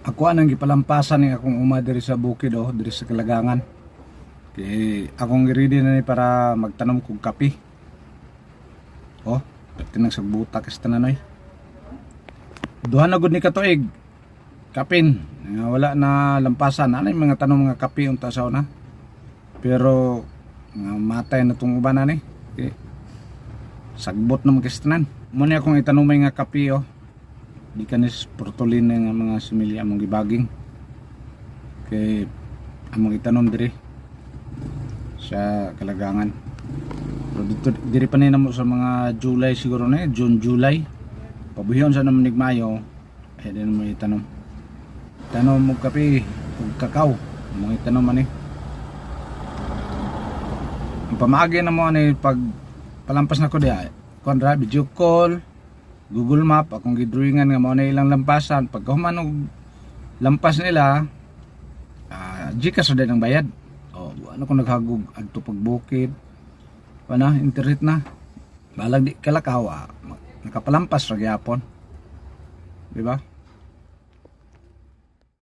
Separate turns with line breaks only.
Ako anang gipalampasan ni akong uma diri sa bukid diri sa Kalagangan. Kay akong ready na ni para magtanom kog kape. Oh, tinang sagbuta kas tananoy. Duha na gud ni katuig. Kapin, wala na lampasan. Ano yung mga tanom mga kape unta sa una. Pero matay na tong uban ani. Okay. Sagbot na magkastanan. Muna akong itanong may nga kape di kanis portolin nga mga similya among gibaging. Kay among itanom diri sa Kalagangan. Pero dito diri pa ni namo sa mga July siguro na June July. Pabuhon sa naman nig Mayo din mo itanom. Tanom mo kape ug kakao mo itanom ani. Ang pamaagi na mo ani pag palampas na ko diha. Konra video call, Google Map akong gidrawingan nga mao na ilang lampasan. Pag human og lampas nila, GCash din ang bayad. Ano kung naghagog adto pagbukid. Pana internet na. Balag di kalakaw nakapalampas ra gyapon. Di ba?